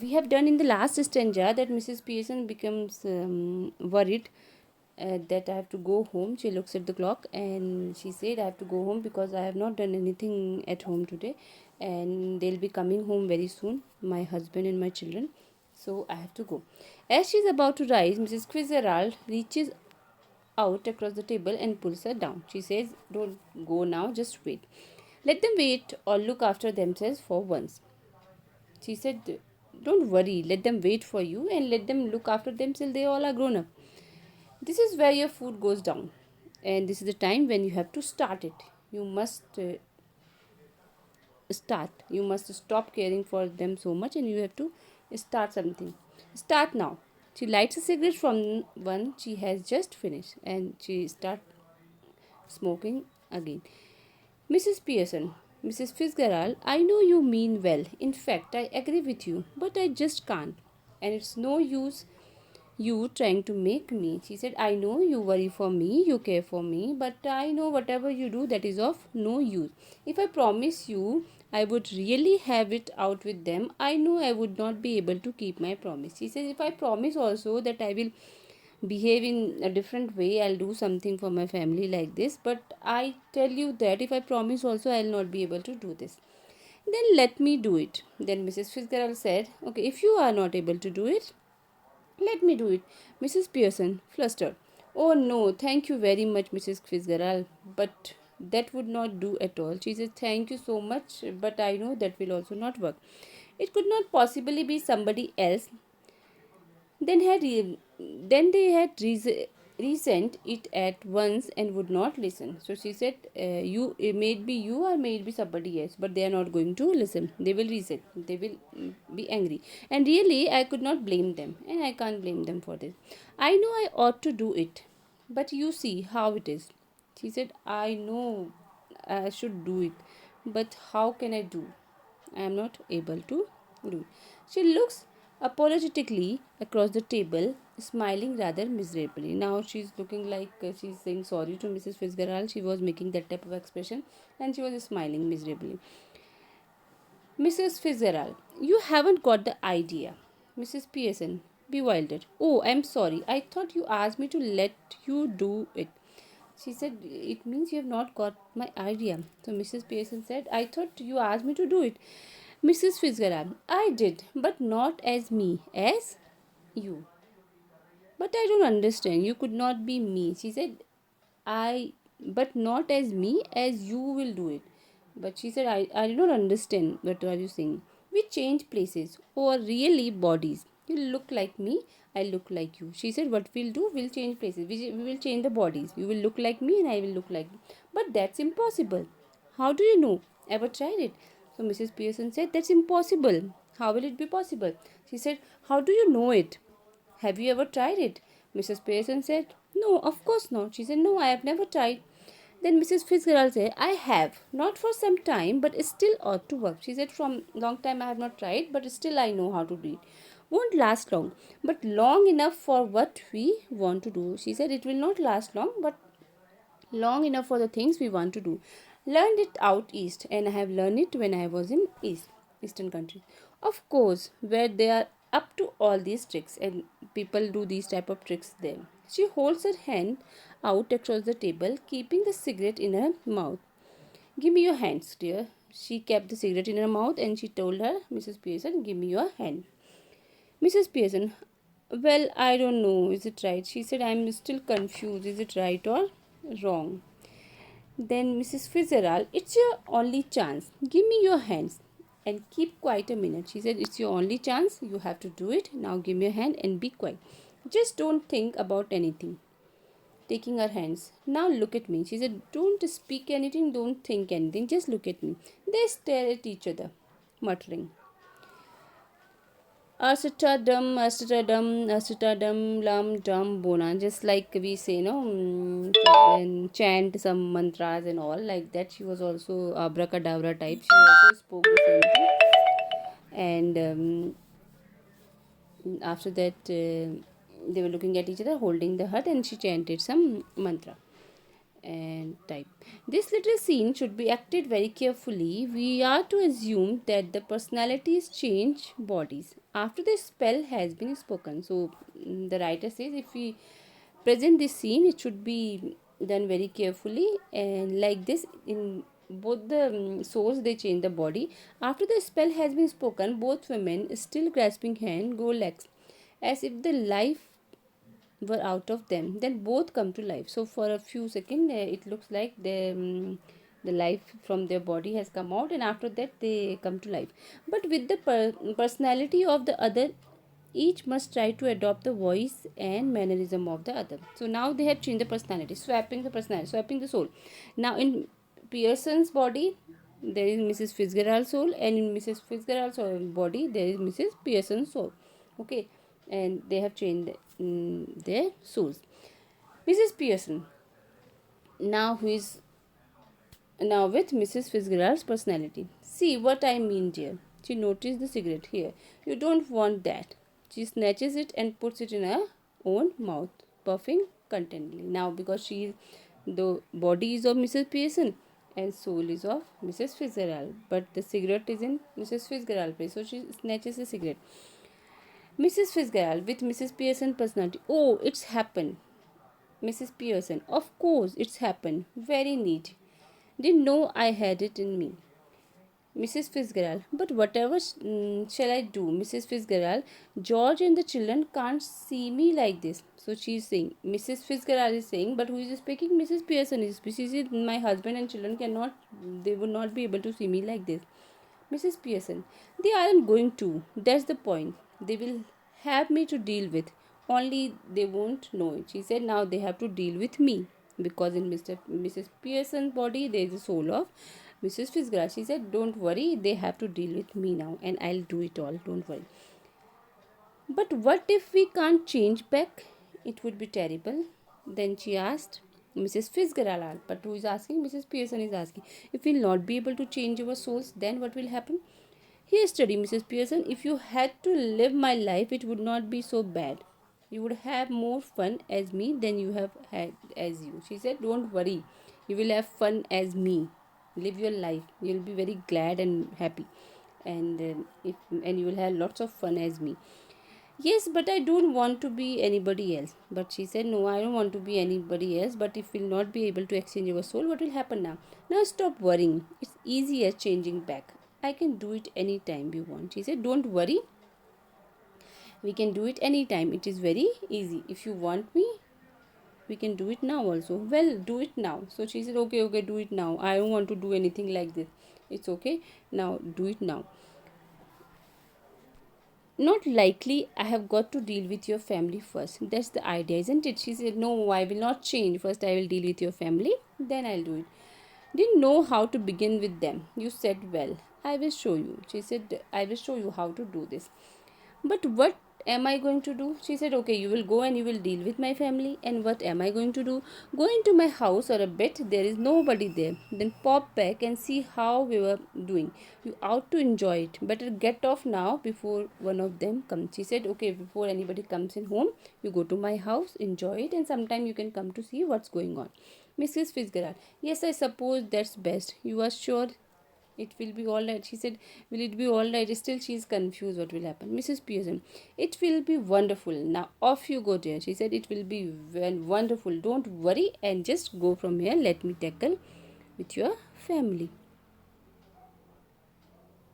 We have done in the last stanza that Mrs. Pearson becomes worried that I have to go home. She looks at the clock and she said, I have to go home because I have not done anything at home today, and they'll be coming home very soon, my husband and my children. So I have to go. As she's about to rise, Mrs. Fitzgerald reaches out across the table and pulls her down. She says, don't go now, just wait. Let them wait or look after themselves for once. She said, don't worry, let them wait for you and let them look after themselves. They all are grown up. This is where your food goes down, and this is the time when you have to start it. You must you must stop caring for them so much, and you have to start something. Start now. She lights a cigarette from one she has just finished, and she starts smoking again. Mrs. Pearson, Mrs. Fitzgerald, I know you mean well. In fact, I agree with you, but I just can't. And it's no use you trying to make me. She said, I know you worry for me, you care for me, but I know whatever you do, that is of no use. If I promise you I would really have it out with them, I know I would not be able to keep my promise. She says, if I promise also that I will behave in a different way, I'll do something for my family like this, but I tell you that if I promise also, I'll not be able to do this. Then let me do it. Then Mrs. Fitzgerald said, okay, if you are not able to do it, let me do it. Mrs. Pearson flustered. Oh no, thank you very much, Mrs. Fitzgerald, but that would not do at all. She said, thank you so much, but I know that will also not work. It could not possibly be somebody else. Then they had resent it at once and would not listen. So she said, "You it may be you or may it be somebody else, but they are not going to listen. They will resent. They will be angry. And really, I could not blame them, and I can't blame them for this. I know I ought to do it, but you see how it is." She said, "I know I should do it, but how can I do? I am not able to do." She looks apologetically across the table, smiling rather miserably. Now she's looking like she's saying sorry to Mrs. Fitzgerald. She was making that type of expression and she was smiling miserably. Mrs. Fitzgerald, you haven't got the idea. Mrs. Pearson, bewildered. Oh, I'm sorry. I thought you asked me to let you do it. She said, it means you have not got my idea. So Mrs. Pearson said, I thought you asked me to do it. Mrs. Fitzgerald, I did, but not as me, as you. But I don't understand. You could not be me. She said, but not as me, as you will do it. But she said, I do not understand. What are you saying? We change places, or really bodies. You look like me, I look like you. She said, what we'll do, we'll change places. We will change the bodies. You will look like me, and I will look like you. But that's impossible. How do you know? Ever tried it? So Mrs. Pearson said, that's impossible. How will it be possible? She said, how do you know it? Have you ever tried it? Mrs. Pearson said, no, of course not. She said, no, I have never tried. Then Mrs. Fitzgerald said, I have, not for some time, but it still ought to work. She said, from long time I have not tried, but still I know how to do it. Won't last long, but long enough for what we want to do. She said, it will not last long, but long enough for the things we want to do. Learned it out east, and I have learned it when I was in eastern country. Of course, where they are up to all these tricks, and people do these type of tricks there. She holds her hand out across the table, keeping the cigarette in her mouth. Give me your hands, dear. She kept the cigarette in her mouth and she told her, Mrs. Pearson, give me your hand. Mrs. Pearson, well, I don't know. Is it right? She said, I'm still confused. Is it right or wrong? Then Mrs. Fitzgerald, it's your only chance. Give me your hands and keep quiet a minute. She said, it's your only chance. You have to do it. Now give me your hand and be quiet. Just don't think about anything. Taking her hands. Now look at me. She said, don't speak anything, don't think anything. Just look at me. They stare at each other, muttering. Asatadam, lam, dum, bona. Just like we say, no, and chant some mantras and all like that. She was also abracadabra type. She also spoke the same thing. And after that, they were looking at each other, holding the hut, and she chanted some mantra. and type. This little scene should be acted very carefully. We are to assume that the personalities change bodies after the spell has been spoken. So the writer says if we present this scene, it should be done very carefully, and like this in both the souls they change the body after the spell has been spoken. Both women still grasping hand go legs as if the life were out of them, then both come to life. So for a few seconds it looks like the life from their body has come out, and after that they come to life, but with the personality of the other. Each must try to adopt the voice and mannerism of the other. So now they have changed the personality, swapping the personality, swapping the soul. Now in Pearson's body there is Mrs. Fitzgerald's soul, and in Mrs. Fitzgerald's body there is Mrs. Pearson's soul. Okay, and they have changed their souls. Mrs. Pearson, now who is now with Mrs. Fitzgerald's personality. See what I mean, dear. She noticed the cigarette. Here, you don't want that. She snatches it and puts it in her own mouth, puffing contentedly. Now, because the body is of Mrs. Pearson and soul is of Mrs. Fitzgerald, but the cigarette is in Mrs. Fitzgerald's place, so she snatches the cigarette. Mrs. Fitzgerald with Mrs. Pearson personality. Oh, it's happened. Mrs. Pearson. Of course, it's happened. Very neat. Didn't know I had it in me. Mrs. Fitzgerald. But whatever shall I do, Mrs. Fitzgerald? George and the children can't see me like this. So she's saying, Mrs. Fitzgerald is saying, but who is speaking? Mrs. Pearson is. She said, my husband and children cannot, they would not be able to see me like this. Mrs. Pearson. They aren't going to. That's the point. They will have me to deal with. Only they won't know it. She said, now they have to deal with me. Because in Mrs. Pearson's body, there is a soul of Mrs. Fitzgerald. She said, don't worry, they have to deal with me now, and I'll do it all. Don't worry. But what if we can't change back? It would be terrible. Then she asked Mrs. Fitzgerald, but who is asking? Mrs. Pearson is asking. If we'll not be able to change our souls, then what will happen? Here, study, Mrs. Pearson. If you had to live my life, it would not be so bad. You would have more fun as me than you have had as you. She said, don't worry. You will have fun as me. Live your life. You'll be very glad and happy. And you will have lots of fun as me. Yes, but I don't want to be anybody else. But she said, no, I don't want to be anybody else. But if we'll not be able to exchange our soul, what will happen now? Now stop worrying. It's easy as changing back. I can do it anytime you want. She said, don't worry. We can do it anytime. It is very easy. If you want me, we can do it now also. Well, do it now. So she said, okay, do it now. I don't want to do anything like this. It's okay. Now do it now. Not likely. I have got to deal with your family first. That's the idea, isn't it? She said, no, I will not change. First, I will deal with your family. Then I'll do it. Didn't know how to begin with them. You said, well, I will show you. She said, I will show you how to do this. But what am I going to do? She said, okay, you will go and you will deal with my family. And what am I going to do? Go into my house or a bed. There is nobody there. Then pop back and see how we were doing. You ought to enjoy it. Better get off now before one of them comes. She said, okay, before anybody comes in home, you go to my house, enjoy it, and sometime you can come to see what's going on. Mrs. Fitzgerald. Yes, I suppose that's best. You are sure it will be all right? She said, will it be all right? Still she is confused what will happen. Mrs. Pearson. It will be wonderful. Now off you go, dear. She said, it will be wonderful. Don't worry and just go from here. Let me tackle with your family.